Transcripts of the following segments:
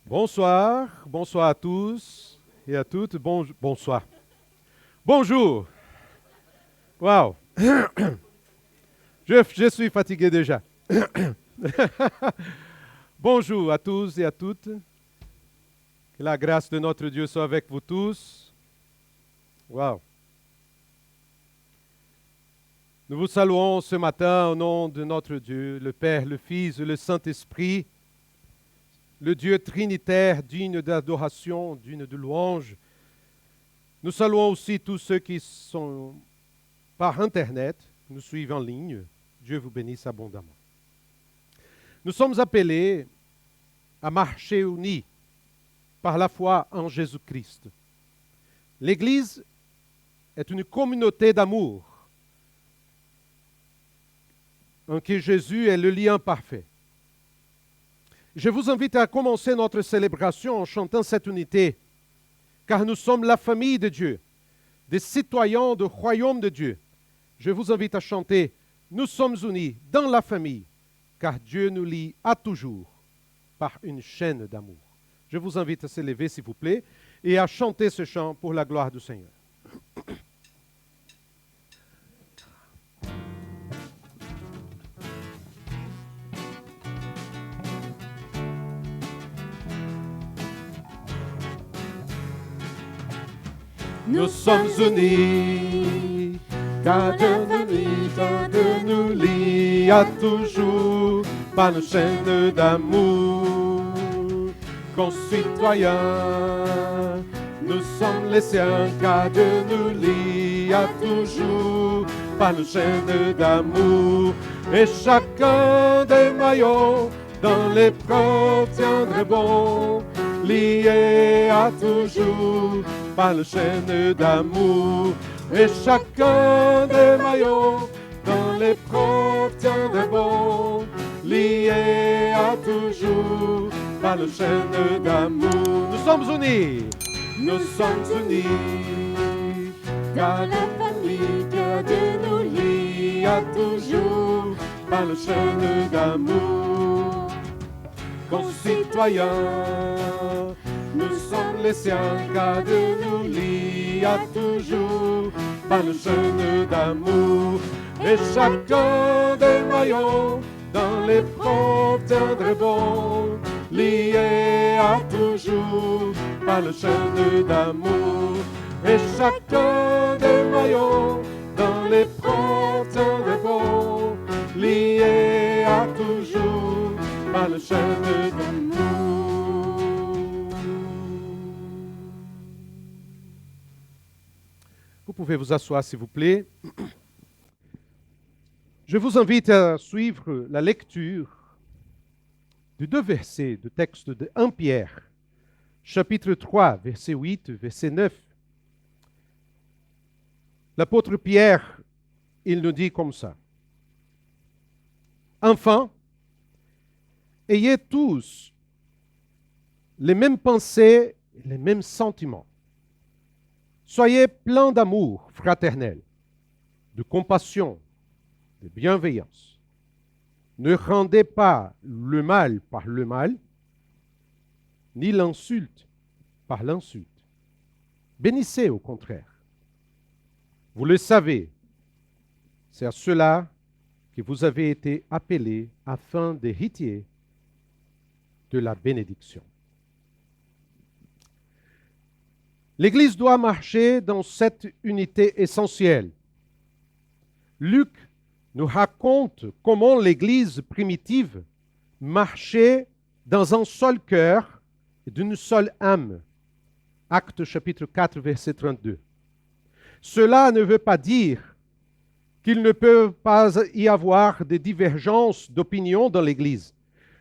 Bonsoir à tous et à toutes. Bonsoir. Bonjour. Waouh. Je suis fatigué déjà. Bonjour à tous et à toutes. Que la grâce de notre Dieu soit avec vous tous. Waouh. Nous vous saluons ce matin au nom de notre Dieu, le Père, le Fils et le Saint-Esprit, le Dieu trinitaire digne d'adoration, digne de louange. Nous saluons aussi tous ceux qui sont par Internet, qui nous suivent en ligne. Dieu vous bénisse abondamment. Nous sommes appelés à marcher unis par la foi en Jésus-Christ. L'Église est une communauté d'amour en qui Jésus est le lien parfait. Je vous invite à commencer notre célébration en chantant cette unité, car nous sommes la famille de Dieu, des citoyens du royaume de Dieu. Je vous invite à chanter « Nous sommes unis dans la famille, car Dieu nous lie à toujours par une chaîne d'amour ». Je vous invite à se lever, s'il vous plaît, et à chanter ce chant pour la gloire du Seigneur. Nous sommes unis, car Dieu nous lie à toujours par une chaîne d'amour. Concitoyens, nous sommes les siens, car Dieu nous lie à toujours par une chaîne d'amour. Et chacun des maillons dans l'épreuve tiendrait bon, lié à toujours par le chaîne d'amour. Et chacun des maillons dans l'épreuve tiendrait bon, lié à toujours par le chaîne d'amour. Nous sommes unis, nous sommes unis, car la famille que Dieu nous lie à toujours par le chaîne d'amour. Concitoyens, nous sommes les siens, car Dieu nous lie à toujours par le chaîne d'amour. Et chacun des maillons dans l'épreuve tiendrait bon, lié à toujours par le chaîne d'amour. Et chacun des maillons dans l'épreuve tiendrait bon, lié à toujours par le chaîne d'amour. Vous pouvez vous asseoir, s'il vous plaît. Je vous invite à suivre la lecture de deux versets du texte de 1 Pierre, chapitre 3, verset 8, verset 9. L'apôtre Pierre, il nous dit comme ça. Enfin, ayez tous les mêmes pensées et les mêmes sentiments. Soyez pleins d'amour fraternel, de compassion, de bienveillance. Ne rendez pas le mal par le mal, ni l'insulte par l'insulte. Bénissez au contraire. Vous le savez, c'est à cela que vous avez été appelés afin d'hériter de la bénédiction. L'Église doit marcher dans cette unité essentielle. Luc nous raconte comment l'Église primitive marchait dans un seul cœur et d'une seule âme. Actes chapitre 4, verset 32. Cela ne veut pas dire qu'il ne peut pas y avoir des divergences d'opinion dans l'Église,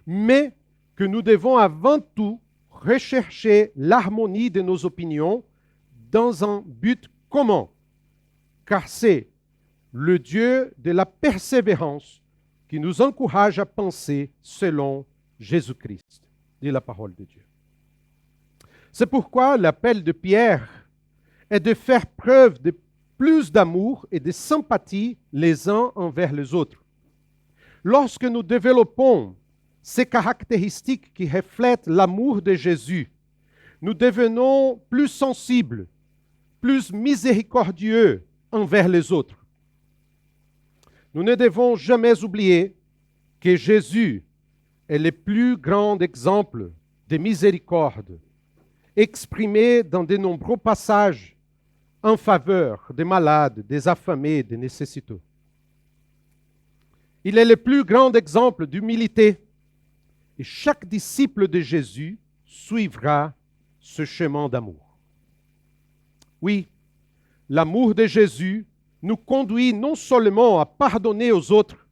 mais que nous devons avant tout rechercher l'harmonie de nos opinions dans un but commun, car c'est le Dieu de la persévérance qui nous encourage à penser selon Jésus-Christ, dit la parole de Dieu. C'est pourquoi l'appel de Pierre est de faire preuve de plus d'amour et de sympathie les uns envers les autres. Lorsque nous développons ces caractéristiques qui reflètent l'amour de Jésus, nous devenons plus sensibles, plus miséricordieux envers les autres. Nous ne devons jamais oublier que Jésus est le plus grand exemple de miséricorde, exprimé dans de nombreux passages en faveur des malades, des affamés, des nécessiteux. Il est le plus grand exemple d'humilité et chaque disciple de Jésus suivra ce chemin d'amour. Oui, l'amour de Jésus nous conduit non seulement à pardonner aux autres,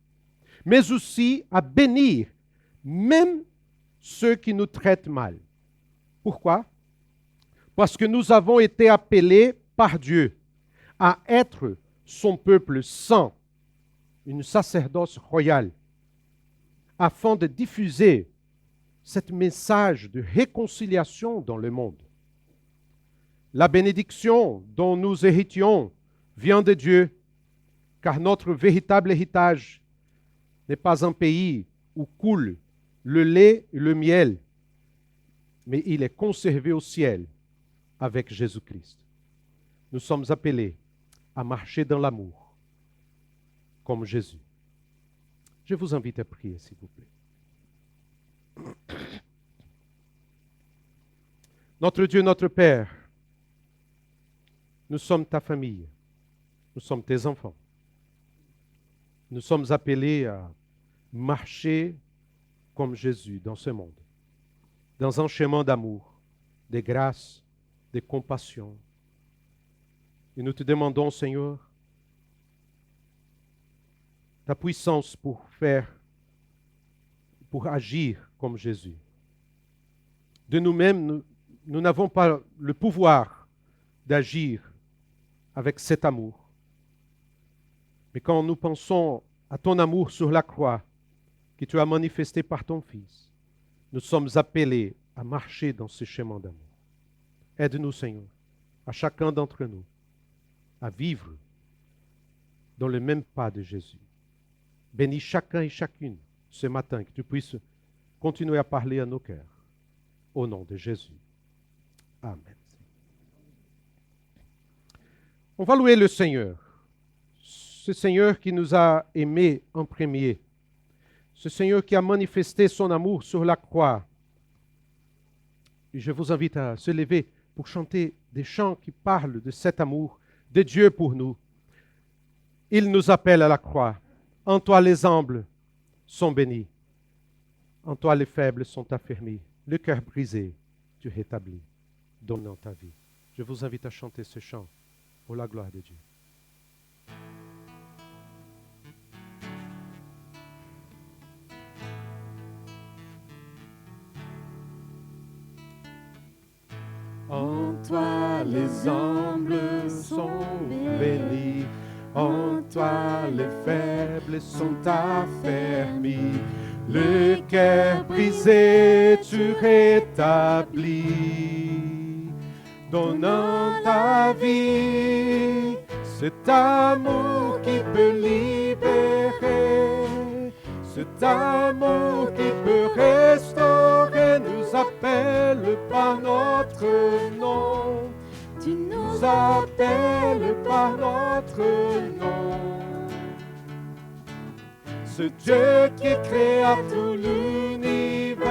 mais aussi à bénir même ceux qui nous traitent mal. Pourquoi? Parce que nous avons été appelés par Dieu à être son peuple saint, une sacerdoce royale, afin de diffuser ce message de réconciliation dans le monde. La bénédiction dont nous héritions vient de Dieu, car notre véritable héritage n'est pas un pays où coule le lait et le miel, mais il est conservé au ciel avec Jésus-Christ. Nous sommes appelés à marcher dans l'amour, comme Jésus. Je vous invite à prier, s'il vous plaît. Notre Dieu, notre Père, nous sommes ta famille, nous sommes tes enfants. Nous sommes appelés à marcher comme Jésus dans ce monde, dans un chemin d'amour, de grâce, de compassion. Et nous te demandons, Seigneur, ta puissance pour agir comme Jésus. De nous-mêmes, nous n'avons pas le pouvoir d'agir avec cet amour. Mais quand nous pensons à ton amour sur la croix, que tu as manifesté par ton Fils, nous sommes appelés à marcher dans ce chemin d'amour. Aide-nous, Seigneur, à chacun d'entre nous, à vivre dans le même pas de Jésus. Bénis chacun et chacune ce matin, que tu puisses continuer à parler à nos cœurs. Au nom de Jésus. Amen. On va louer le Seigneur. Ce Seigneur qui nous a aimés en premier. Ce Seigneur qui a manifesté son amour sur la croix. Et je vous invite à se lever pour chanter des chants qui parlent de cet amour de Dieu pour nous. Il nous appelle à la croix. En toi les humbles sont bénis. En toi les faibles sont affermis. Le cœur brisé, tu rétablis, donnant ta vie. Je vous invite à chanter ce chant pour la gloire de Dieu. En toi les humbles sont bénis. En toi les faibles sont affermis. Le cœur brisé tu rétablis, donnant ta vie. Cet amour qui peut libérer, cet amour qui peut restaurer, nous appelle par notre nom. Tu nous appelles par notre nom. Ce Dieu qui créa tout l'univers,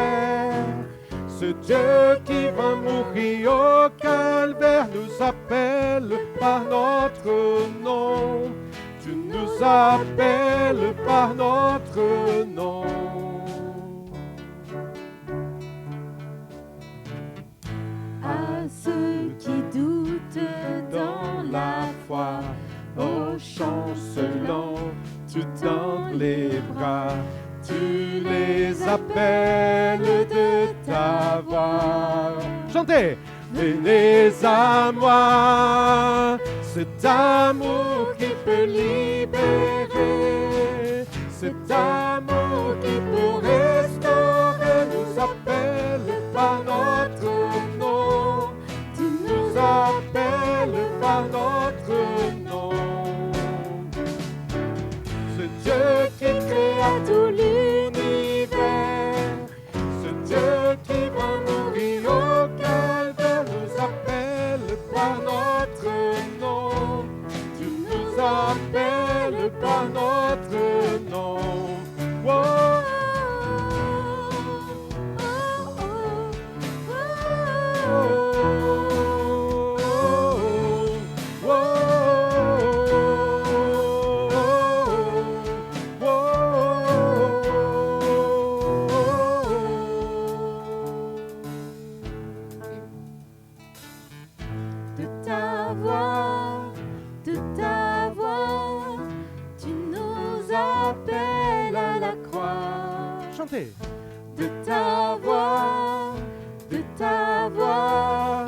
ce Dieu qui va mourir au calvaire, nous appelle par notre nom. Tu nous appelles par notre nom. À ceux qui doutent dans la foi, oh chancelant, tu tends les bras, tu les appelles de ta voix. Chantez! Venez à moi, cet amour qui peut libérer, cet amour qui peut restaurer, nous appelle par notre nom. Tu nous appelles par notre nom. Ce Dieu qui créa tout l'univers, chanter. de ta voix,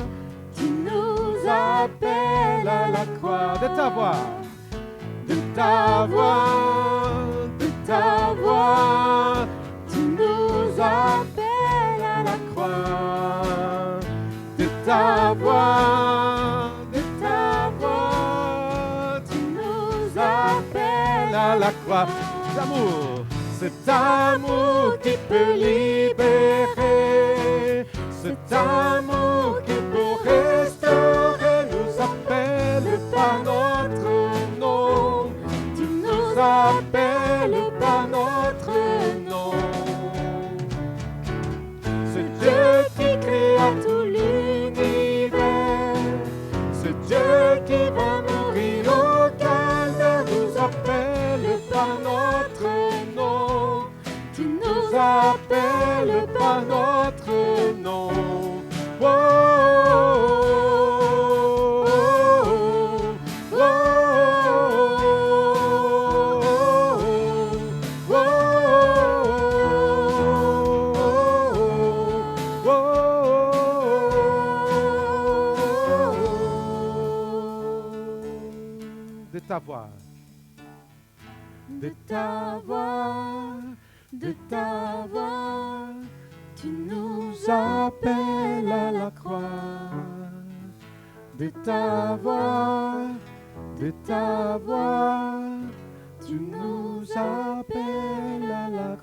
tu nous appelles à la croix. De ta voix. De ta voix, de ta voix, tu nous appelles à la croix. De ta voix, tu nous appelles À la croix. Cet amour qui peut libérer, cet amour qui peut restaurer, nous appelle par notre nom. Tu nous Appelle par notre nom. Ce Dieu qui créa tout l'univers, ce Dieu qui va mourir au calvaire, nous appelle par notre nom. Tu nous Appelle par notre nom. Oh, oh, oh, oh, oh, de ta voix. de ta voix, tu nous appelles à la croix. De ta voix, Tu nous appelles à la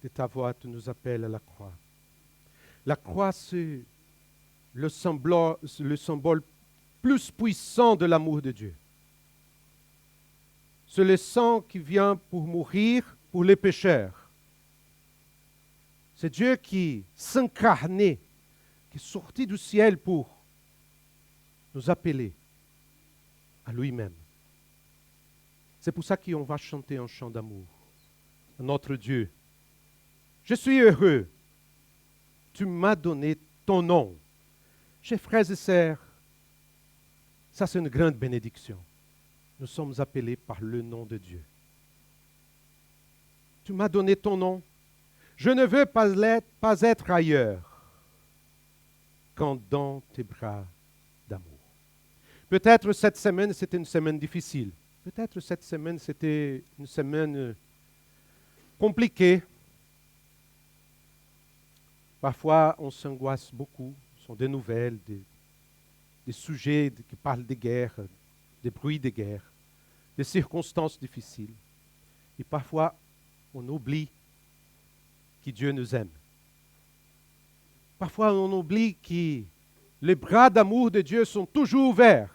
de ta voix, tu nous appelles à la croix. La croix, c'est le symbole plus puissant de l'amour de Dieu. C'est le sang qui vient pour mourir pour les pécheurs. C'est Dieu qui s'incarnait, qui est sorti du ciel pour nous appeler à lui-même. C'est pour ça qu'on va chanter un chant d'amour à notre Dieu. Je suis heureux. Tu m'as donné ton nom. Chers frères et sœurs, ça c'est une grande bénédiction. Nous sommes appelés par le nom de Dieu. Tu m'as donné ton nom. Je ne veux pas être ailleurs qu'en dans tes bras d'amour. Peut-être cette semaine, c'était une semaine difficile. Peut-être cette semaine, c'était une semaine compliquée. Parfois, on s'angoisse beaucoup. Ce sont des nouvelles, des sujets qui parlent des guerres, des bruits des guerres, des circonstances difficiles. Et parfois, on oublie que Dieu nous aime. Parfois, on oublie que les bras d'amour de Dieu sont toujours ouverts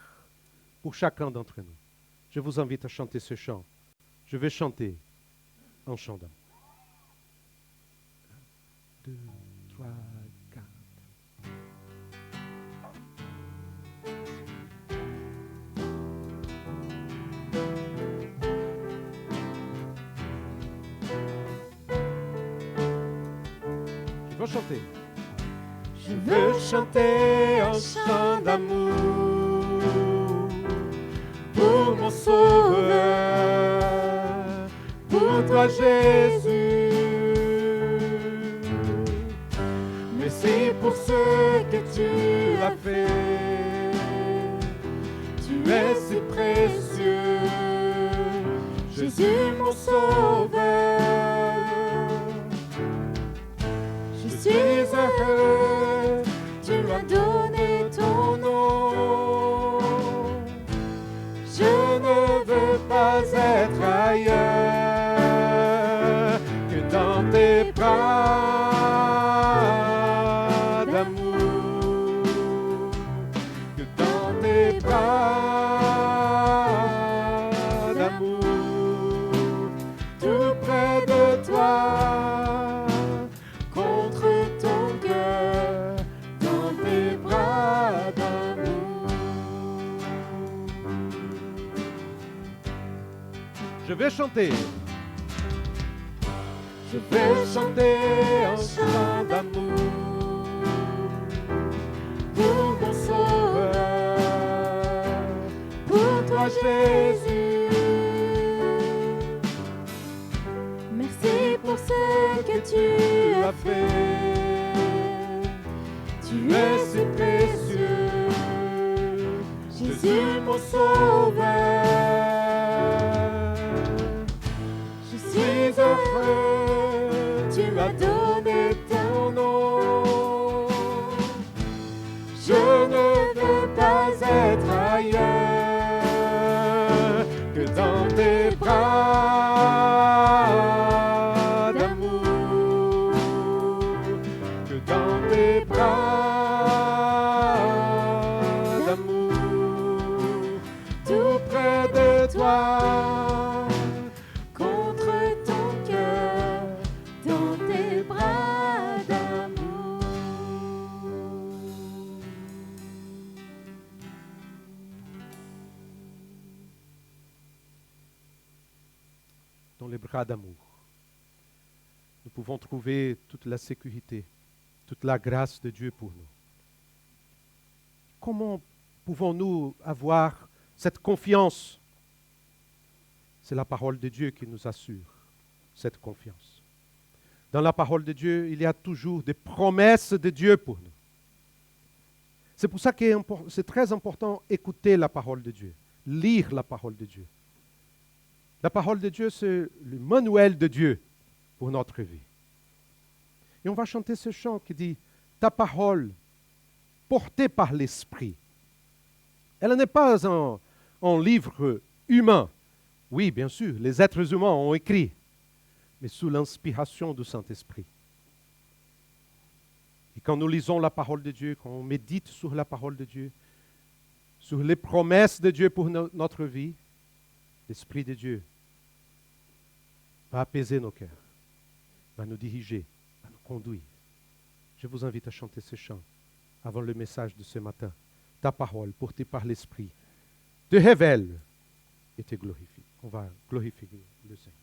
pour chacun d'entre nous. Je vous invite à chanter ce chant. Je vais chanter un chant d'amour. 1, 2, 3, 4. Je veux chanter. Je veux chanter un chant d'amour Pour mon sauveur, pour toi Jésus. Merci pour ce que tu as fait. Tu es si précieux, Jésus mon sauveur. Je suis heureux, Tu m'as donné ton nom. Je ne veux pas être ailleurs que dans tes bras d'amour, que dans tes bras d'amour, tout près de toi, contre ton cœur, dans tes bras d'amour. Je vais chanter. Je vais chanter un chant d'amour pour mon sauveur, toi Jésus. Merci pour ce que tu as fait. Tu es si précieux, Jésus mon sauveur. Je suis heureux, tu m'as donné ton nom. Je ne veux pas être ailleurs que dans tes bras d'amour, que dans tes bras d'amour, tout près de toi, contre ton cœur, dans tes bras d'amour. Dans les bras d'amour, nous pouvons trouver toute la sécurité, toute la grâce de Dieu pour nous. Comment pouvons-nous avoir cette confiance? C'est la parole de Dieu qui nous assure cette confiance. Dans la parole de Dieu, il y a toujours des promesses de Dieu pour nous. C'est pour ça que c'est très important d'écouter la parole de Dieu, lire la parole de Dieu. La parole de Dieu, c'est le manuel de Dieu pour notre vie. Et on va chanter ce chant qui dit « Ta parole, portée par l'Esprit ». Elle n'est pas un livre humain. Oui, bien sûr, les êtres humains ont écrit, mais sous l'inspiration du Saint-Esprit. Et quand nous lisons la parole de Dieu, quand on médite sur la parole de Dieu, sur les promesses de Dieu pour notre vie, l'Esprit de Dieu va apaiser nos cœurs, va nous diriger, va nous conduire. Je vous invite à chanter ce chant avant le message de ce matin. Ta parole, portée par l'Esprit, te révèle et te glorifie. On va glorifier le Seigneur.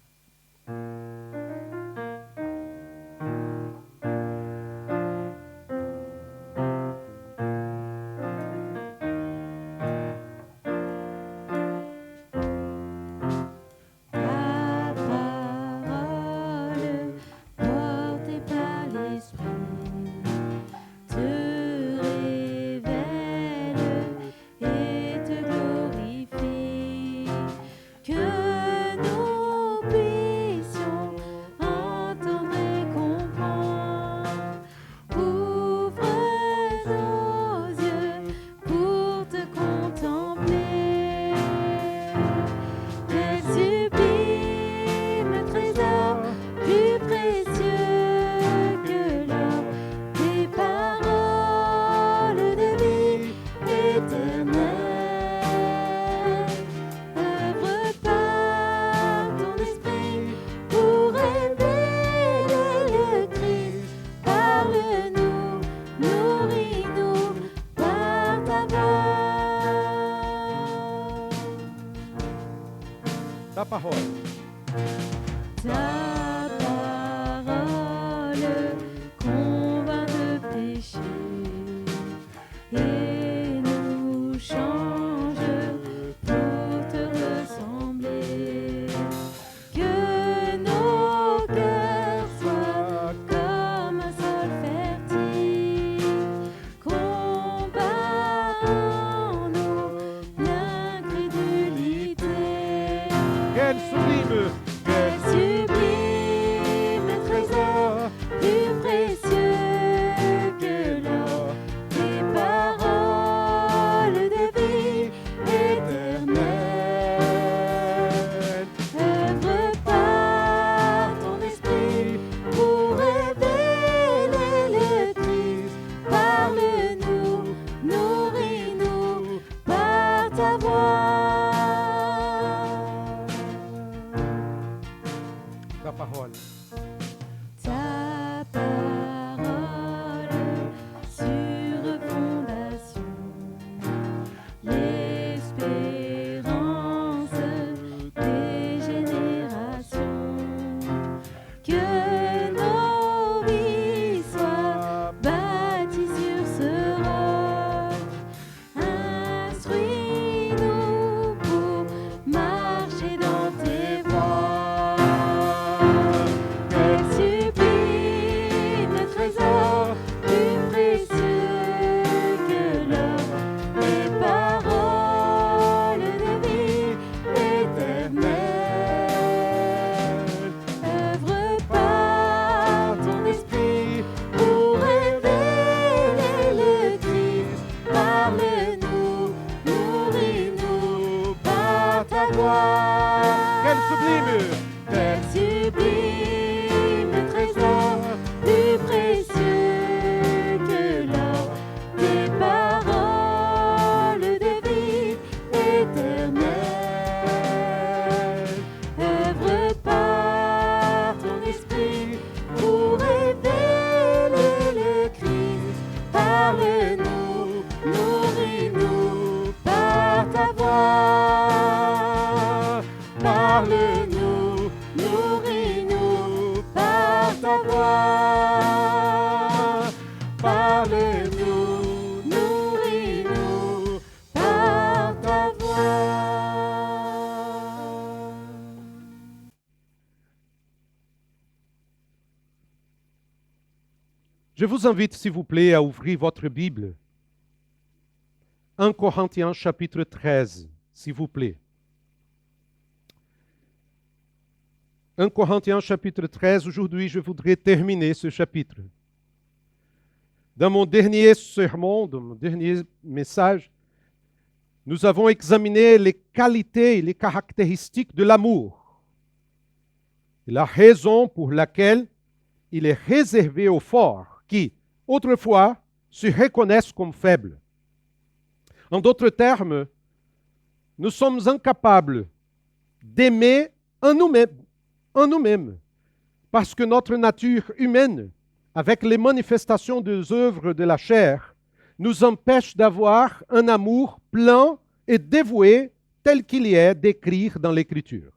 Ta parole. Ta parole convainc de péché et nous change pour te ressembler. Que nos cœurs soient comme un sol fertile, combat en nous l'incrédulité. Quel sublime, Quel sublime trésor, plus précieux que l'or, tes paroles de vie éternelle. Œuvre par ton esprit pour révéler le Christ. Parle-nous, nourris-nous par ta voix. ta parole. Ta parole sur fondation, l'espérance des générations. Que nos vies soient bâties sur ce roc. Instruis-nous voix. Quel sublime! Quel sublime trésor, plus précieux que l'or, des paroles de vie éternelle. Œuvre par ton esprit pour révéler le Christ. Parle-nous, nourris-nous par ta voix. Parle-nous, nourris-nous par ta voix. Parle-nous, nourris-nous par ta voix. Je vous invite, s'il vous plaît, à ouvrir votre Bible. 1 Corinthiens chapitre 13, s'il vous plaît. 1 Corinthiens chapitre 13, aujourd'hui je voudrais terminer ce chapitre. Dans mon dernier sermon, dans mon dernier message, nous avons examiné les qualités et les caractéristiques de l'amour. Et la raison pour laquelle il est réservé aux forts qui, autrefois, se reconnaissent comme faibles. En d'autres termes, nous sommes incapables d'aimer en nous-mêmes, parce que notre nature humaine, avec les manifestations des œuvres de la chair, nous empêche d'avoir un amour plein et dévoué tel qu'il y est décrit dans l'Écriture.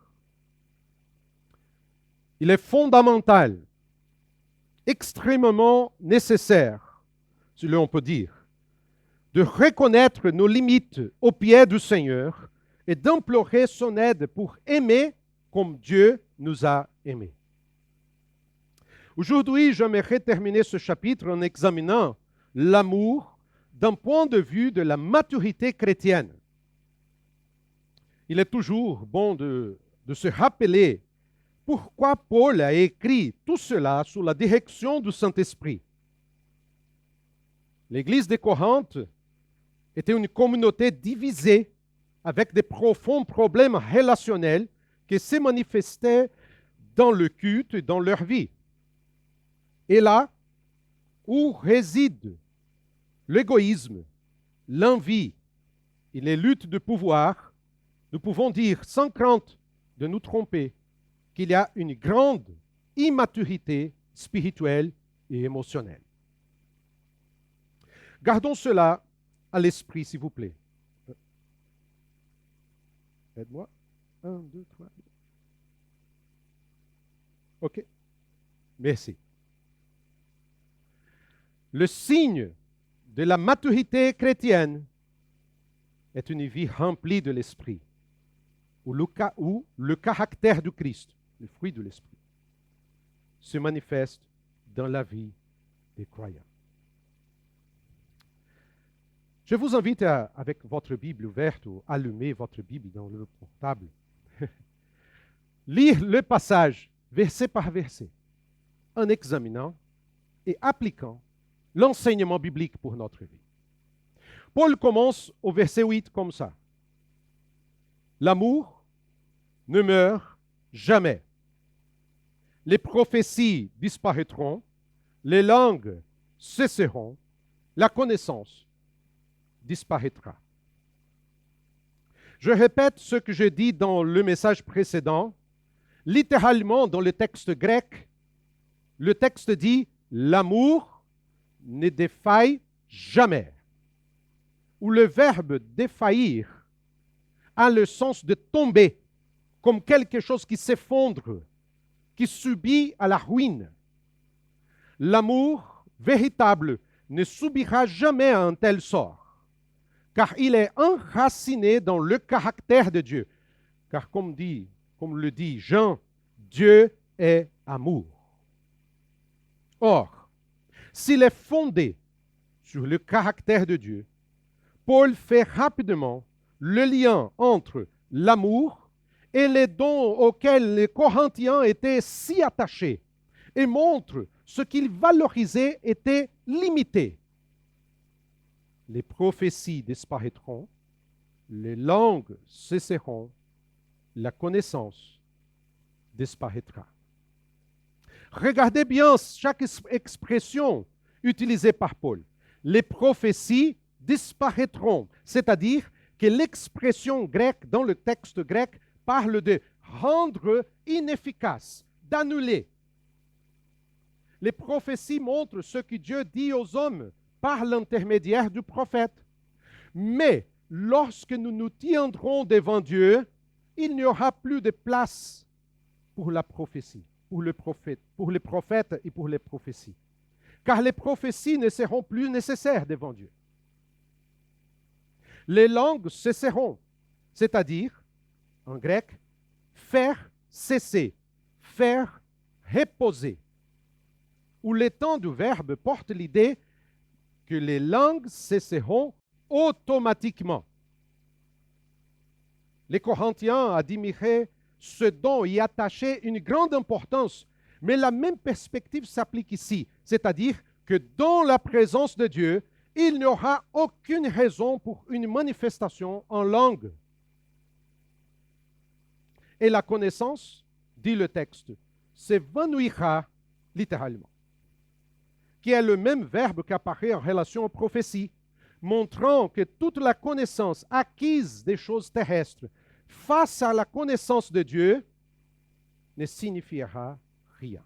Il est fondamental, extrêmement nécessaire, si l'on peut dire, de reconnaître nos limites aux pieds du Seigneur et d'implorer son aide pour aimer comme Dieu nous a aimés. Aujourd'hui, j'aimerais terminer ce chapitre en examinant l'amour d'un point de vue de la maturité chrétienne. Il est toujours bon de se rappeler pourquoi Paul a écrit tout cela sous la direction du Saint-Esprit. L'Église de Corinthe était une communauté divisée avec de profonds problèmes relationnels qui se manifestaient dans le culte et dans leur vie. Et là où réside l'égoïsme, l'envie et les luttes de pouvoir, nous pouvons dire sans crainte de nous tromper qu'il y a une grande immaturité spirituelle et émotionnelle. Gardons cela à l'esprit, s'il vous plaît. Aide-moi. 1, 2, 3. OK. Merci. Le signe de la maturité chrétienne est une vie remplie de l'esprit, où le caractère du Christ, le fruit de l'esprit, se manifeste dans la vie des croyants. Je vous invite avec votre Bible ouverte ou allumer votre Bible dans le portable, lire le passage verset par verset en examinant et appliquant l'enseignement biblique pour notre vie. Paul commence au verset 8 comme ça. L'amour ne meurt jamais. Les prophéties disparaîtront, les langues cesseront, la connaissance disparaîtra. Je répète ce que j'ai dit dans le message précédent. Littéralement, dans le texte grec, le texte dit « l'amour ne défaille jamais ». Où le verbe « défaillir » a le sens de tomber, comme quelque chose qui s'effondre, qui subit à la ruine. L'amour véritable ne subira jamais un tel sort, car il est enraciné dans le caractère de Dieu. Car comme le dit Jean, Dieu est amour. Or, s'il est fondé sur le caractère de Dieu, Paul fait rapidement le lien entre l'amour et les dons auxquels les Corinthiens étaient si attachés et montre ce qu'ils valorisaient était limité. Les prophéties disparaîtront, les langues cesseront, la connaissance disparaîtra. Regardez bien chaque expression utilisée par Paul. Les prophéties disparaîtront, c'est-à-dire que l'expression grecque dans le texte grec parle de rendre inefficace, d'annuler. Les prophéties montrent ce que Dieu dit aux hommes par l'intermédiaire du prophète. Mais lorsque nous nous tiendrons devant Dieu, il n'y aura plus de place pour la prophétie, pour les prophètes et pour les prophéties. Car les prophéties ne seront plus nécessaires devant Dieu. Les langues cesseront, c'est-à-dire, en grec, faire cesser, faire reposer, où le temps du verbe porte l'idée que les langues cesseront automatiquement. Les Corinthiens admiraient ce don y attachaient une grande importance, mais la même perspective s'applique ici, c'est-à-dire que dans la présence de Dieu, il n'y aura aucune raison pour une manifestation en langue. Et la connaissance, dit le texte, s'évanouira littéralement, qui est le même verbe qu'apparaît en relation aux prophéties, montrant que toute la connaissance acquise des choses terrestres face à la connaissance de Dieu ne signifiera rien.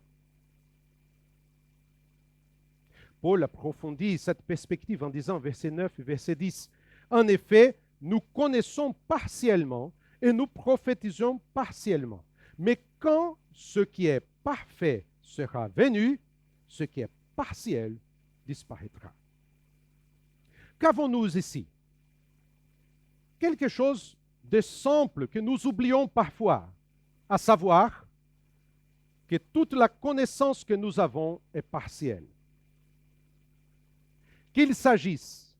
Paul approfondit cette perspective en disant, verset 9 et verset 10, « En effet, nous connaissons partiellement et nous prophétisons partiellement. Mais quand ce qui est parfait sera venu, ce qui est partiel disparaîtra. » Qu'avons-nous ici? Quelque chose de simple que nous oublions parfois, à savoir que toute la connaissance que nous avons est partielle. Qu'il s'agisse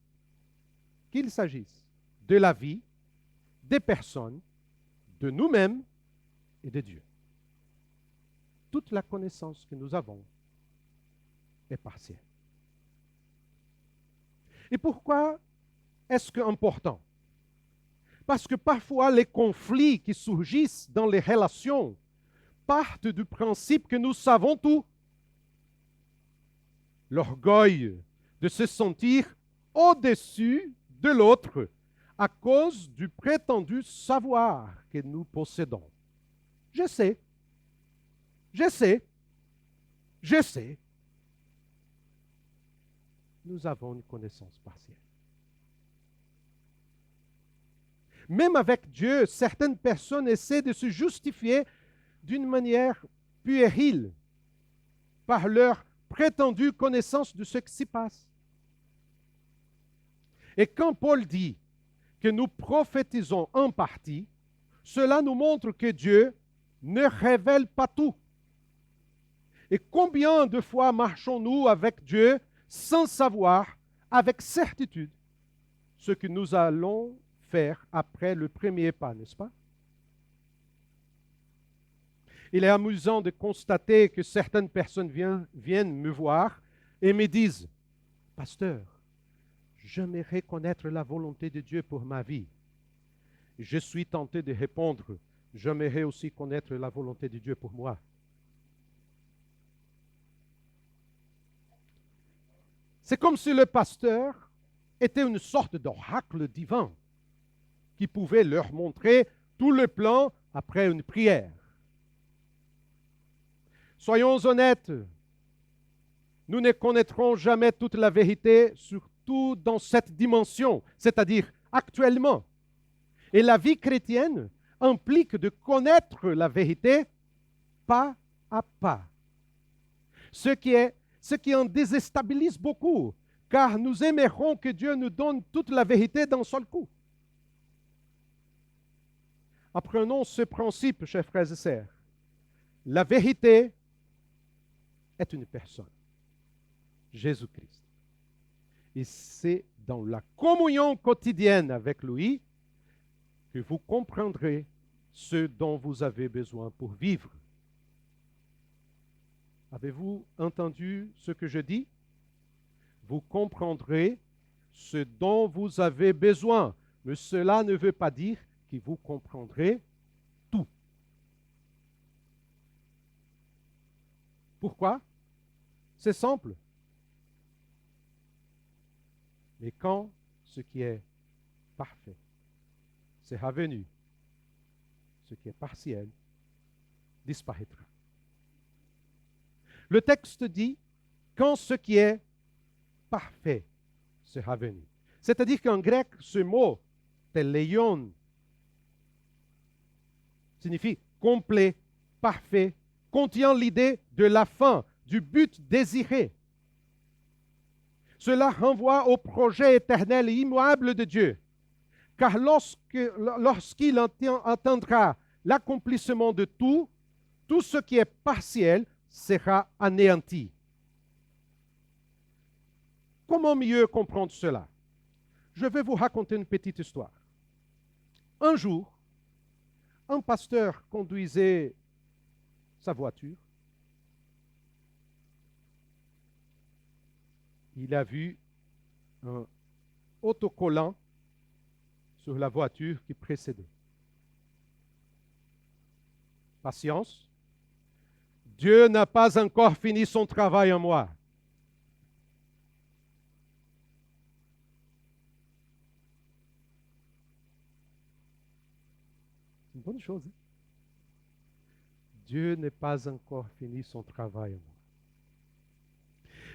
de la vie, des personnes, de nous-mêmes et de Dieu. Toute la connaissance que nous avons est partielle. Et pourquoi est-ce que important? Parce que parfois les conflits qui surgissent dans les relations partent du principe que nous savons tout. L'orgueil de se sentir au-dessus de l'autre à cause du prétendu savoir que nous possédons. Je sais. Nous avons une connaissance partielle. Même avec Dieu, certaines personnes essaient de se justifier d'une manière puérile par leur prétendue connaissance de ce qui s'y passe. Et quand Paul dit que nous prophétisons en partie, cela nous montre que Dieu ne révèle pas tout. Et combien de fois marchons-nous avec Dieu sans savoir, avec certitude, ce que nous allons faire après le premier pas, n'est-ce pas? Il est amusant de constater que certaines personnes viennent me voir et me disent, « Pasteur, j'aimerais connaître la volonté de Dieu pour ma vie. » Je suis tenté de répondre, « J'aimerais aussi connaître la volonté de Dieu pour moi. » C'est comme si le pasteur était une sorte d'oracle divin qui pouvait leur montrer tout le plan après une prière. Soyons honnêtes, nous ne connaîtrons jamais toute la vérité, surtout dans cette dimension, c'est-à-dire actuellement. Et la vie chrétienne implique de connaître la vérité pas à pas. Ce qui en déstabilise beaucoup, car nous aimerons que Dieu nous donne toute la vérité d'un seul coup. Apprenons ce principe, chers frères et sœurs. La vérité est une personne, Jésus-Christ. Et c'est dans la communion quotidienne avec lui que vous comprendrez ce dont vous avez besoin pour vivre. Avez-vous entendu ce que je dis? Vous comprendrez ce dont vous avez besoin. Mais cela ne veut pas dire que vous comprendrez tout. Pourquoi? C'est simple. Mais quand ce qui est parfait sera venu, ce qui est partiel disparaîtra. Le texte dit, quand ce qui est parfait sera venu. C'est-à-dire qu'en grec, ce mot, teleion, signifie complet, parfait, contient l'idée de la fin, du but désiré. Cela renvoie au projet éternel et immuable de Dieu. Car lorsqu'il entendra l'accomplissement de tout ce qui est partiel sera anéanti. Comment mieux comprendre cela? Je vais vous raconter une petite histoire. Un jour, un pasteur conduisait sa voiture. Il a vu un autocollant sur la voiture qui précédait. Patience. Dieu n'a pas encore fini son travail en moi. C'est une bonne chose. Hein? Dieu n'est pas encore fini son travail en moi.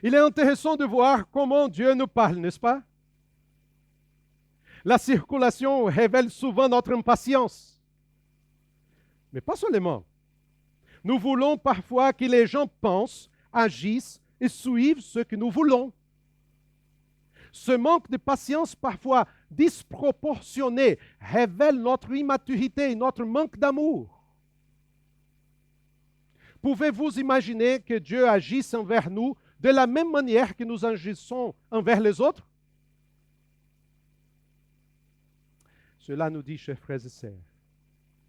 Il est intéressant de voir comment Dieu nous parle, n'est-ce pas? La circulation révèle souvent notre impatience. Mais pas seulement. Nous voulons parfois que les gens pensent, agissent et suivent ce que nous voulons. Ce manque de patience, parfois disproportionné, révèle notre immaturité et notre manque d'amour. Pouvez-vous imaginer que Dieu agisse envers nous de la même manière que nous agissons envers les autres? Cela nous dit, chers frères et sœurs,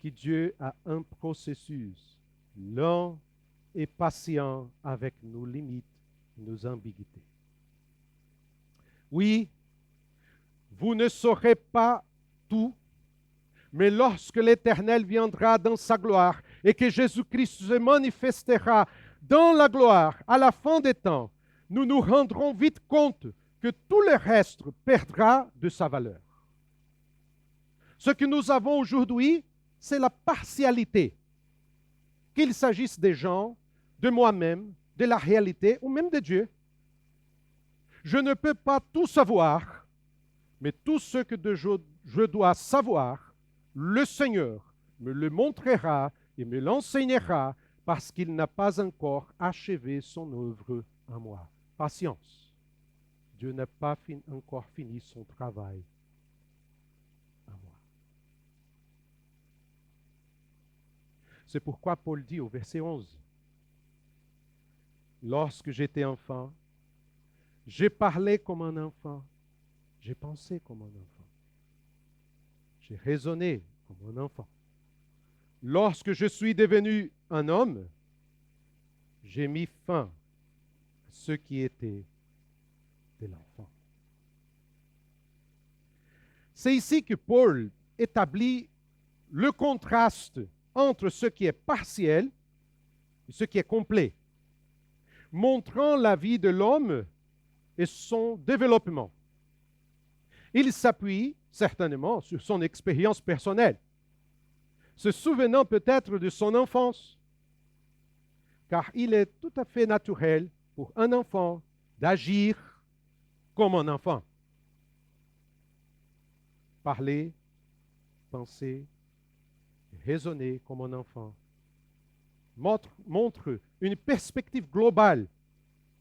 que Dieu a un processus lent et patient avec nos limites et nos ambiguïtés. Oui, vous ne saurez pas tout, mais lorsque l'Éternel viendra dans sa gloire et que Jésus-Christ se manifestera dans la gloire à la fin des temps, nous nous rendrons vite compte que tout le reste perdra de sa valeur. Ce que nous avons aujourd'hui, c'est la partialité. Qu'il s'agisse des gens, de moi-même, de la réalité ou même de Dieu. Je ne peux pas tout savoir, mais tout ce que je dois savoir, le Seigneur me le montrera et me l'enseignera parce qu'il n'a pas encore achevé son œuvre en moi. Patience. Dieu n'a pas encore fini son travail en moi. C'est pourquoi Paul dit au verset 11, « Lorsque j'étais enfant, j'ai parlé comme un enfant, j'ai pensé comme un enfant, j'ai raisonné comme un enfant. Lorsque je suis devenu un homme, j'ai mis fin à ce qui était de l'enfant. » C'est ici que Paul établit le contraste entre ce qui est partiel et ce qui est complet, montrant la vie de l'homme et son développement. Il s'appuie certainement sur son expérience personnelle, se souvenant peut-être de son enfance, car il est tout à fait naturel pour un enfant d'agir comme un enfant. Parler, penser, raisonner comme un enfant montre une perspective globale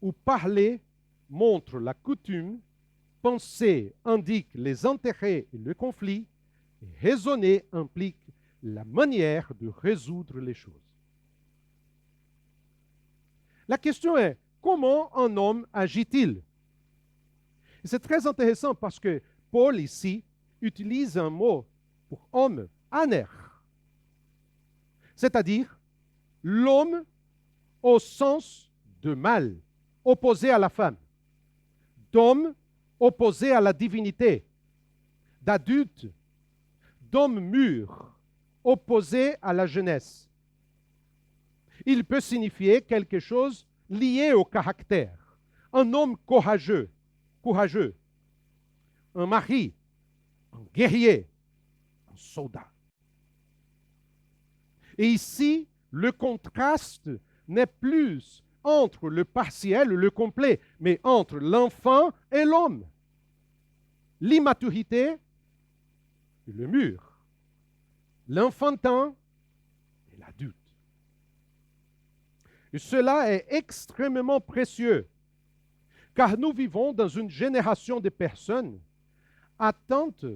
où parler montre la coutume, penser indique les intérêts et le conflit, et raisonner implique la manière de résoudre les choses. La question est, comment un homme agit-il? C'est très intéressant parce que Paul ici utilise un mot pour homme, aner, c'est-à-dire l'homme au sens de mâle, opposé à la femme, d'homme opposé à la divinité, d'adulte, d'homme mûr, opposé à la jeunesse. Il peut signifier quelque chose lié au caractère. Un homme courageux, un mari, un guerrier, un soldat. Et ici, le contraste n'est plus entre le partiel et le complet, mais entre l'enfant et l'homme. L'immaturité et le mûr. L'enfantin et l'adulte. Et cela est extrêmement précieux, car nous vivons dans une génération de personnes atteintes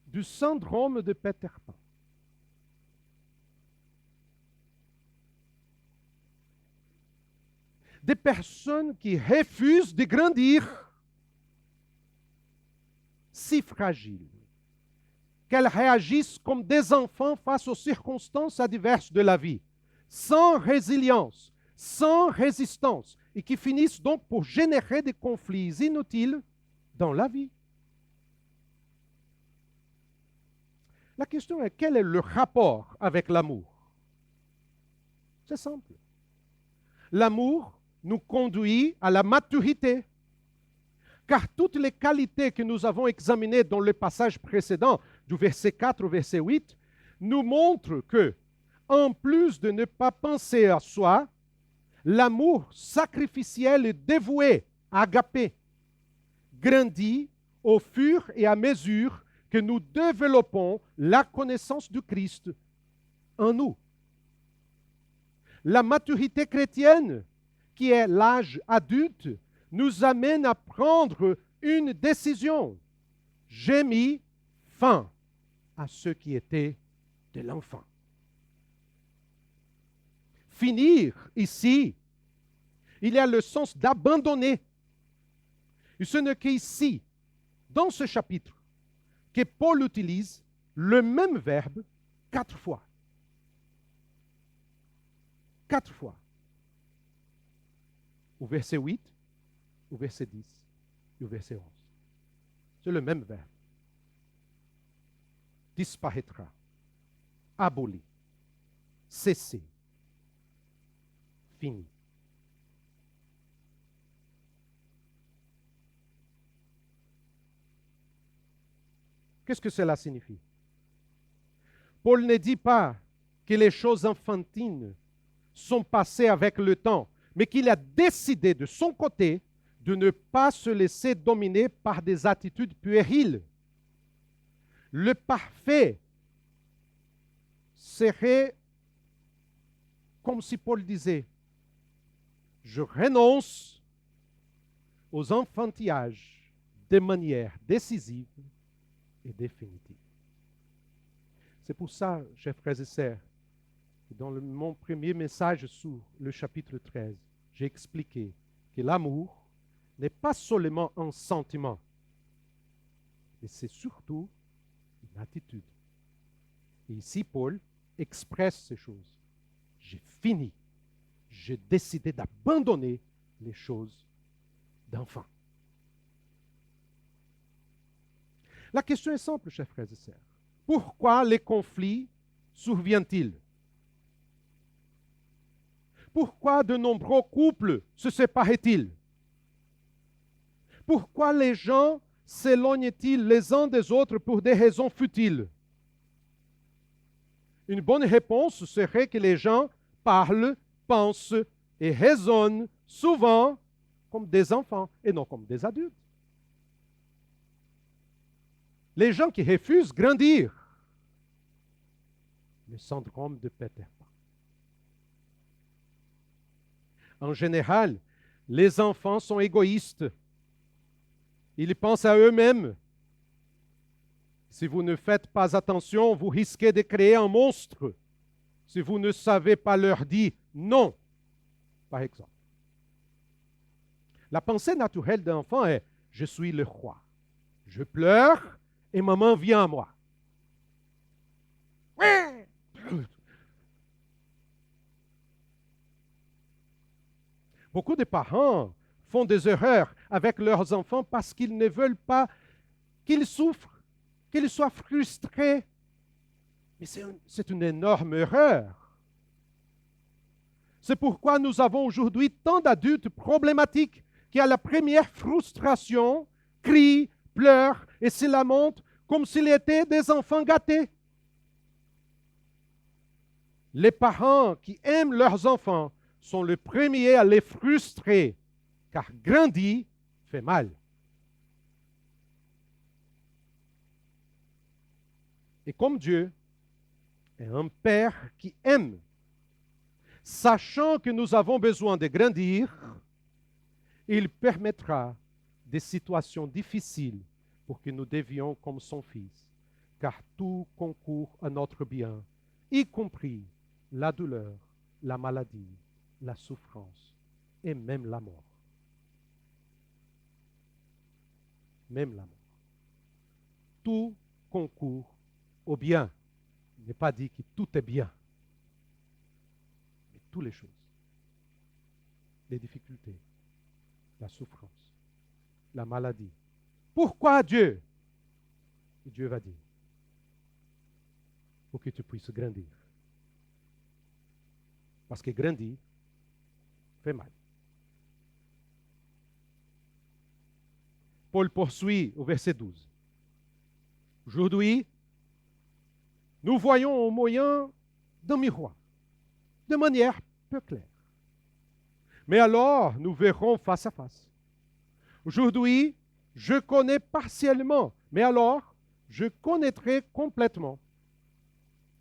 du syndrome de Peter Pan. Des personnes qui refusent de grandir, si fragiles, qu'elles réagissent comme des enfants face aux circonstances adverses de la vie, sans résilience, sans résistance, et qui finissent donc pour générer des conflits inutiles dans la vie. La question est, quel est le rapport avec l'amour? C'est simple. L'amour nous conduit à la maturité. Car toutes les qualités que nous avons examinées dans le passage précédent, du verset 4 au verset 8, nous montrent que, en plus de ne pas penser à soi, l'amour sacrificiel et dévoué, agapé, grandit au fur et à mesure que nous développons la connaissance du Christ en nous. La maturité chrétienne, qui est l'âge adulte, nous amène à prendre une décision. J'ai mis fin à ce qui était de l'enfant. Finir ici, il y a le sens d'abandonner. Et ce n'est qu'ici, dans ce chapitre, que Paul utilise le même verbe 4 fois. 4 fois. Au verset 8, au verset 10 et au verset 11. C'est le même verbe. Disparaîtra, aboli, cesser, fini. Qu'est-ce que cela signifie? Paul ne dit pas que les choses enfantines sont passées avec le temps, mais qu'il a décidé de son côté de ne pas se laisser dominer par des attitudes puériles. Le parfait serait comme si Paul disait, je renonce aux enfantillages de manière décisive et définitive. C'est pour ça, chers frères et sœurs, dans mon premier message sur le chapitre 13, j'ai expliqué que l'amour n'est pas seulement un sentiment, mais c'est surtout une attitude. Et ici, Paul expresse ces choses. J'ai fini. J'ai décidé d'abandonner les choses d'enfant. La question est simple, chers frères et sœurs. Pourquoi les conflits surviennent-ils? Pourquoi de nombreux couples se séparent-ils? Pourquoi les gens s'éloignent-ils les uns des autres pour des raisons futiles? Une bonne réponse serait que les gens parlent, pensent et raisonnent souvent comme des enfants et non comme des adultes. Les gens qui refusent grandir, le syndrome de Peter Pan. En général, les enfants sont égoïstes. Ils pensent à eux-mêmes. Si vous ne faites pas attention, vous risquez de créer un monstre. Si vous ne savez pas leur dire non, par exemple. La pensée naturelle d'un enfant est « je suis le roi ». Je pleure et maman vient à moi. Beaucoup de parents font des erreurs avec leurs enfants parce qu'ils ne veulent pas qu'ils souffrent, qu'ils soient frustrés. Mais c'est une énorme erreur. C'est pourquoi nous avons aujourd'hui tant d'adultes problématiques qui, à la première frustration, crient, pleurent et se lamentent comme s'ils étaient des enfants gâtés. Les parents qui aiment leurs enfants sont les premiers à les frustrer, car grandir fait mal. Et comme Dieu est un Père qui aime, sachant que nous avons besoin de grandir, il permettra des situations difficiles pour que nous devions comme son Fils, car tout concourt à notre bien, y compris la douleur, la maladie, la souffrance et même la mort. Même la mort. Tout concourt au bien. Il n'est pas dit que tout est bien, mais toutes les choses. Les difficultés, la souffrance, la maladie. Pourquoi Dieu? Et Dieu va dire, pour que tu puisses grandir. Parce que grandir fait mal. Paul poursuit au verset 12. Aujourd'hui, nous voyons au moyen d'un miroir, de manière peu claire. Mais alors, nous verrons face à face. Aujourd'hui, je connais partiellement, mais alors, je connaîtrai complètement,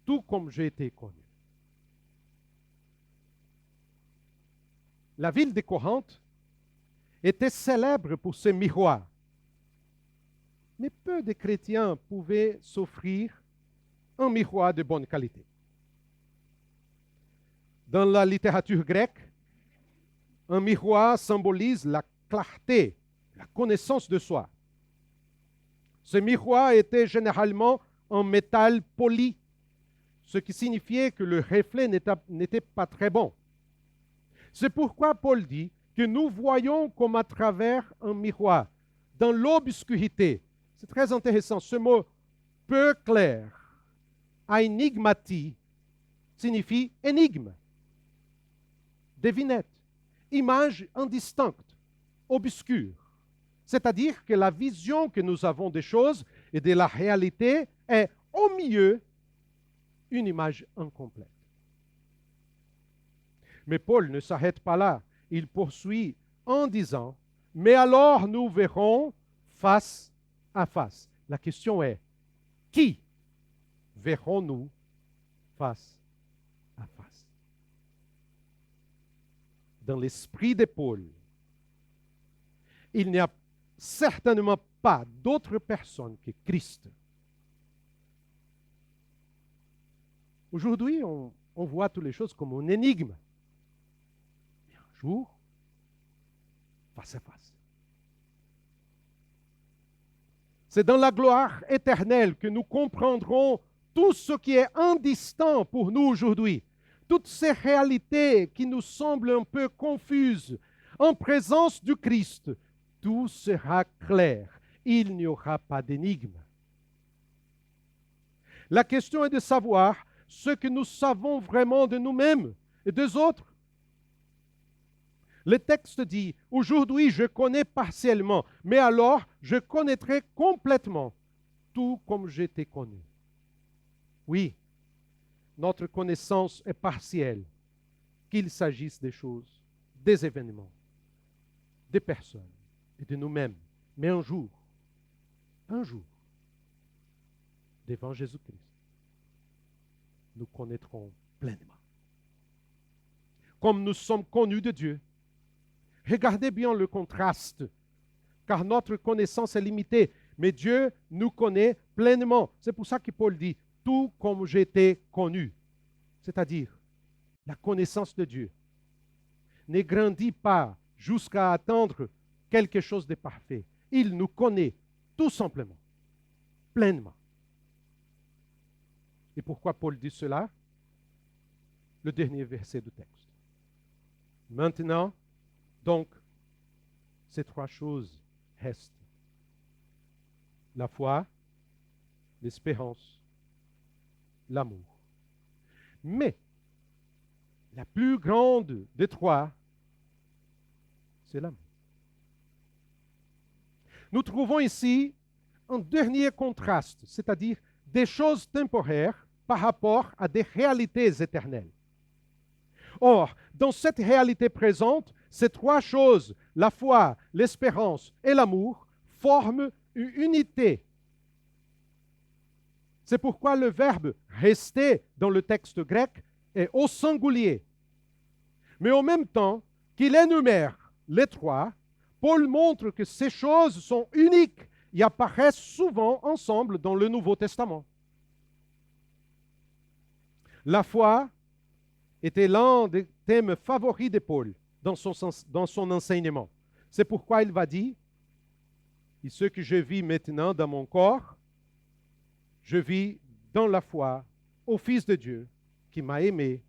tout comme j'ai été connu. La ville de Corinthe était célèbre pour ses miroirs. Mais peu de chrétiens pouvaient s'offrir un miroir de bonne qualité. Dans la littérature grecque, un miroir symbolise la clarté, la connaissance de soi. Ce miroir était généralement en métal poli, ce qui signifiait que le reflet n'était pas très bon. C'est pourquoi Paul dit que nous voyons comme à travers un miroir, dans l'obscurité. C'est très intéressant. Ce mot peu clair, aenigmati, signifie énigme, devinette, image indistincte, obscure. C'est-à-dire que la vision que nous avons des choses et de la réalité est au mieux une image incomplète. Mais Paul ne s'arrête pas là. Il poursuit en disant, mais alors nous verrons face à face. La question est, qui verrons-nous face à face? Dans l'esprit de Paul, il n'y a certainement pas d'autre personne que Christ. Aujourd'hui, on voit toutes les choses comme une énigme. Mais un jour, face à face. C'est dans la gloire éternelle que nous comprendrons tout ce qui est indistinct pour nous aujourd'hui. Toutes ces réalités qui nous semblent un peu confuses, en présence du Christ, tout sera clair. Il n'y aura pas d'énigme. La question est de savoir ce que nous savons vraiment de nous-mêmes et des autres. Le texte dit, aujourd'hui je connais partiellement, mais alors je connaîtrai complètement, tout comme j'étais connu. Oui, notre connaissance est partielle, qu'il s'agisse des choses, des événements, des personnes et de nous-mêmes. Mais un jour, devant Jésus-Christ, nous connaîtrons pleinement. Comme nous sommes connus de Dieu. Regardez bien le contraste, car notre connaissance est limitée, mais Dieu nous connaît pleinement. C'est pour ça que Paul dit, tout comme j'ai été connu, c'est-à-dire la connaissance de Dieu ne grandit pas jusqu'à atteindre quelque chose de parfait. Il nous connaît tout simplement, pleinement. Et pourquoi Paul dit cela? Le dernier verset du texte. Maintenant, donc, ces trois choses restent. La foi, l'espérance, l'amour. Mais La plus grande des trois, c'est l'amour. Nous trouvons ici un dernier contraste, c'est-à-dire des choses temporaires par rapport à des réalités éternelles. Or, dans cette réalité présente, ces trois choses, la foi, l'espérance et l'amour, forment une unité. C'est pourquoi le verbe rester dans le texte grec est au singulier. Mais en même temps qu'il énumère les trois, Paul montre que ces choses sont uniques et apparaissent souvent ensemble dans le Nouveau Testament. La foi était l'un des thèmes favoris de Paul dans son enseignement. C'est pourquoi il va dire, et ce que je vis maintenant dans mon corps, je vis dans la foi au Fils de Dieu qui m'a aimé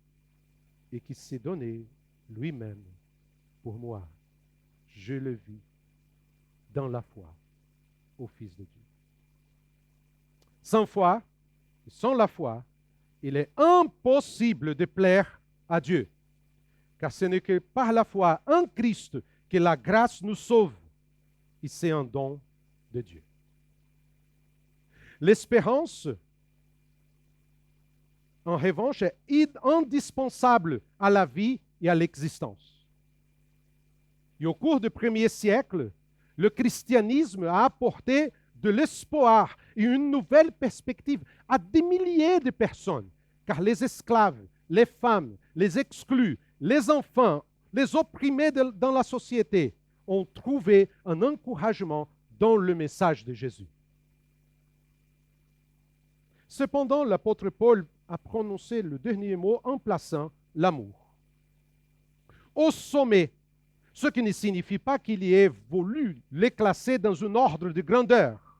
et qui s'est donné lui-même pour moi. Je le vis dans la foi au Fils de Dieu. Sans foi, sans la foi, il est impossible de plaire à Dieu, car ce n'est que par la foi en Christ que la grâce nous sauve, et c'est un don de Dieu. L'espérance, en revanche, est indispensable à la vie et à l'existence. Et au cours du premier siècle, le christianisme a apporté de l'espoir et une nouvelle perspective à des milliers de personnes, car les esclaves, les femmes, les exclus, les enfants, les opprimés dans la société ont trouvé un encouragement dans le message de Jésus. Cependant, l'apôtre Paul a prononcé le dernier mot en plaçant l'amour au sommet, ce qui ne signifie pas qu'il y ait voulu les classer dans un ordre de grandeur.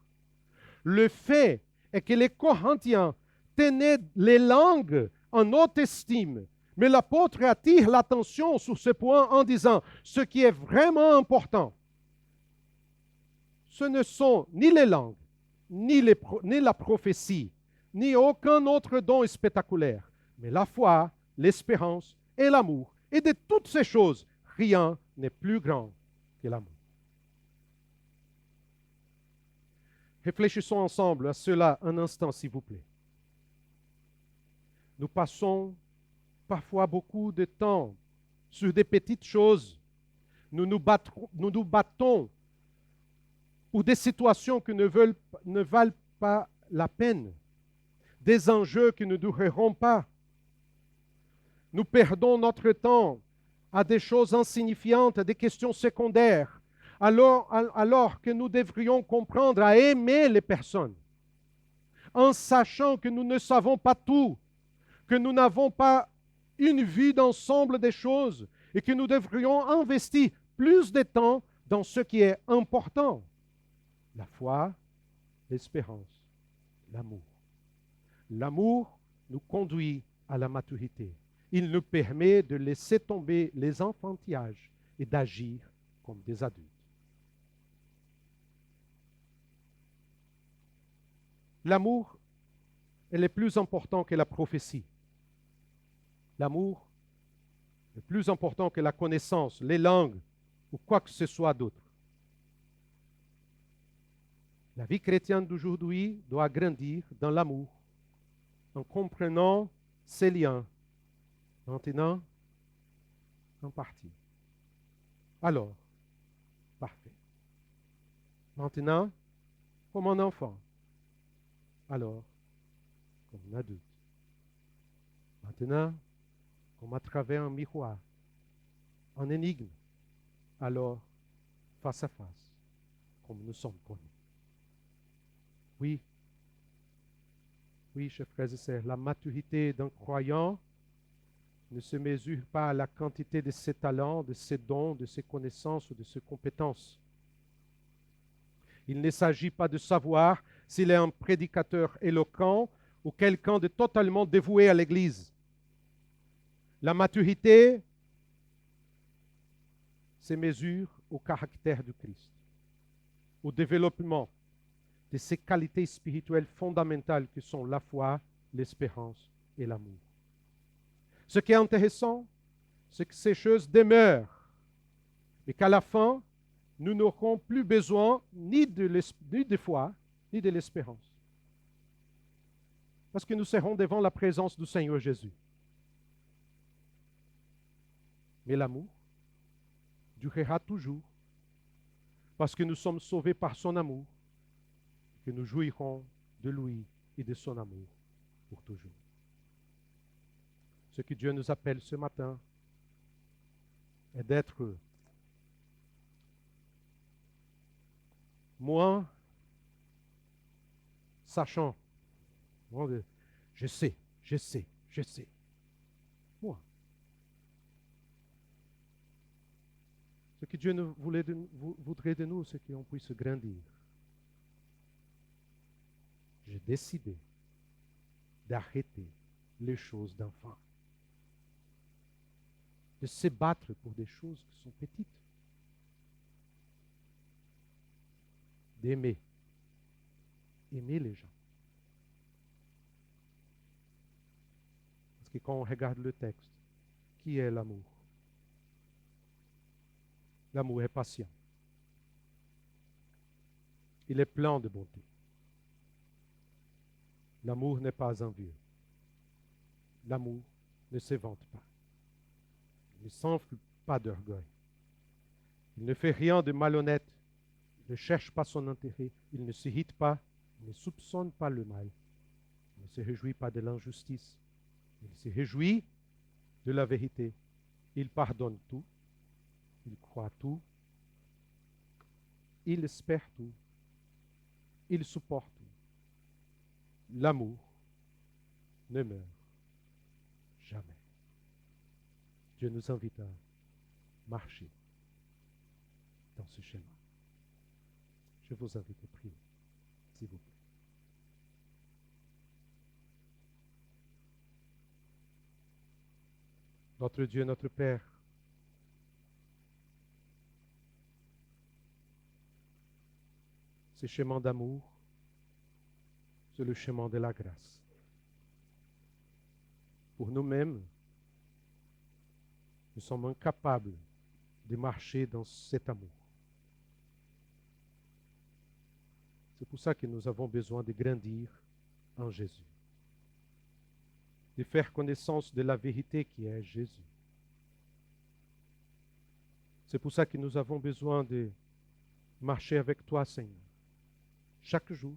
Le fait est que les Corinthiens tenaient les langues en haute estime, mais l'apôtre attire l'attention sur ce point en disant ce qui est vraiment important. Ce ne sont ni les langues, ni la prophétie, ni aucun autre don spectaculaire, mais la foi, l'espérance et l'amour. Et de toutes ces choses, rien n'est plus grand que l'amour. Réfléchissons ensemble à cela un instant, s'il vous plaît. Nous passons parfois beaucoup de temps sur des petites choses. Nous nous battons pour des situations qui ne valent pas la peine, des enjeux qui ne dureront pas. Nous perdons notre temps à des choses insignifiantes, à des questions secondaires, alors que nous devrions comprendre à aimer les personnes, en sachant que nous ne savons pas tout, que nous n'avons pas une vue d'ensemble des choses et que nous devrions investir plus de temps dans ce qui est important. La foi, l'espérance, l'amour. L'amour nous conduit à la maturité. Il nous permet de laisser tomber les enfantillages et d'agir comme des adultes. L'amour est plus important que la prophétie. L'amour est plus important que la connaissance, les langues ou quoi que ce soit d'autre. La vie chrétienne d'aujourd'hui doit grandir dans l'amour, en comprenant ces liens, maintenant en partie. Alors, parfait. Maintenant, comme un enfant. Alors, comme un adulte. Maintenant, comme à travers un miroir, un énigme. Alors, face à face, comme nous sommes connus. Oui, chers frères et sœurs, la maturité d'un croyant ne se mesure pas à la quantité de ses talents, de ses dons, de ses connaissances ou de ses compétences. Il ne s'agit pas de savoir s'il est un prédicateur éloquent ou quelqu'un de totalement dévoué à l'Église. La maturité se mesure au caractère du Christ, au développement de ces qualités spirituelles fondamentales que sont la foi, l'espérance et l'amour. Ce qui est intéressant, c'est que ces choses demeurent et qu'à la fin, nous n'aurons plus besoin ni de foi, ni de l'espérance. Parce que nous serons devant la présence du Seigneur Jésus. Mais l'amour durera toujours, parce que nous sommes sauvés par son amour, que nous jouirons de lui et de son amour pour toujours. Ce que Dieu nous appelle ce matin est d'être moins sachant, je sais, moi. Ce que Dieu voudrait de nous, c'est qu'on puisse grandir. J'ai décidé d'arrêter les choses d'enfant, de se battre pour des choses qui sont petites, d'aimer les gens. Parce que quand on regarde le texte, qui est l'amour? L'amour est patient. Il est plein de bonté. L'amour n'est pas envieux. L'amour ne se vante pas. Il ne s'enfle pas d'orgueil. Il ne fait rien de malhonnête. Il ne cherche pas son intérêt. Il ne s'irrite pas. Il ne soupçonne pas le mal. Il ne se réjouit pas de l'injustice. Il se réjouit de la vérité. Il pardonne tout. Il croit tout. Il espère tout. Il supporte tout. L'amour ne meurt jamais. Dieu nous invite à marcher dans ce schéma. Je vous invite à prier, s'il vous plaît. Notre Dieu, notre Père, ce chemin d'amour, c'est le chemin de la grâce. Pour nous-mêmes, nous sommes incapables de marcher dans cet amour. C'est pour ça que nous avons besoin de grandir en Jésus, de faire connaissance de la vérité qui est Jésus. C'est pour ça que nous avons besoin de marcher avec toi, Seigneur, chaque jour.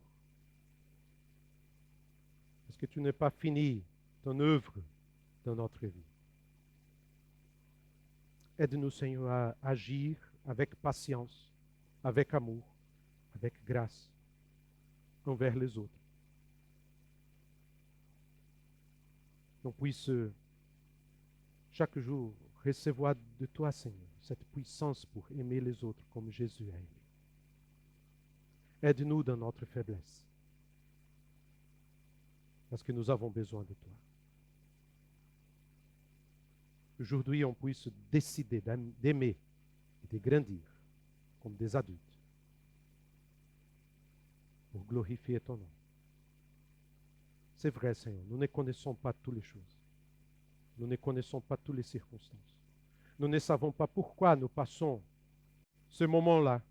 Parce que tu n'as pas fini ton œuvre dans notre vie. Aide-nous, Seigneur, à agir avec patience, avec amour, avec grâce envers les autres. Qu'on puisse chaque jour recevoir de toi, Seigneur, cette puissance pour aimer les autres comme Jésus a aimé. Aide-nous dans notre faiblesse, parce que nous avons besoin de toi. Aujourd'hui, on puisse décider d'aimer et de grandir comme des adultes pour glorifier ton nom. C'est vrai, Seigneur, nous ne connaissons pas toutes les choses. Nous ne connaissons pas toutes les circonstances. Nous ne savons pas pourquoi nous passons ce moment-là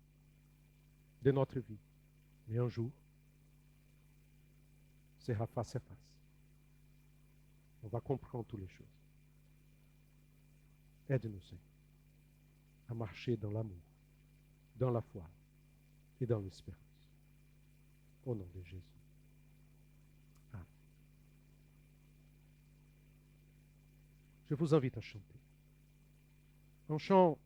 de notre vie. Mais un jour, sera face à face. On va comprendre toutes les choses. Aide-nous, Seigneur, à marcher dans l'amour, dans la foi et dans l'espérance. Au nom de Jésus. Amen. Je vous invite à chanter. Un chant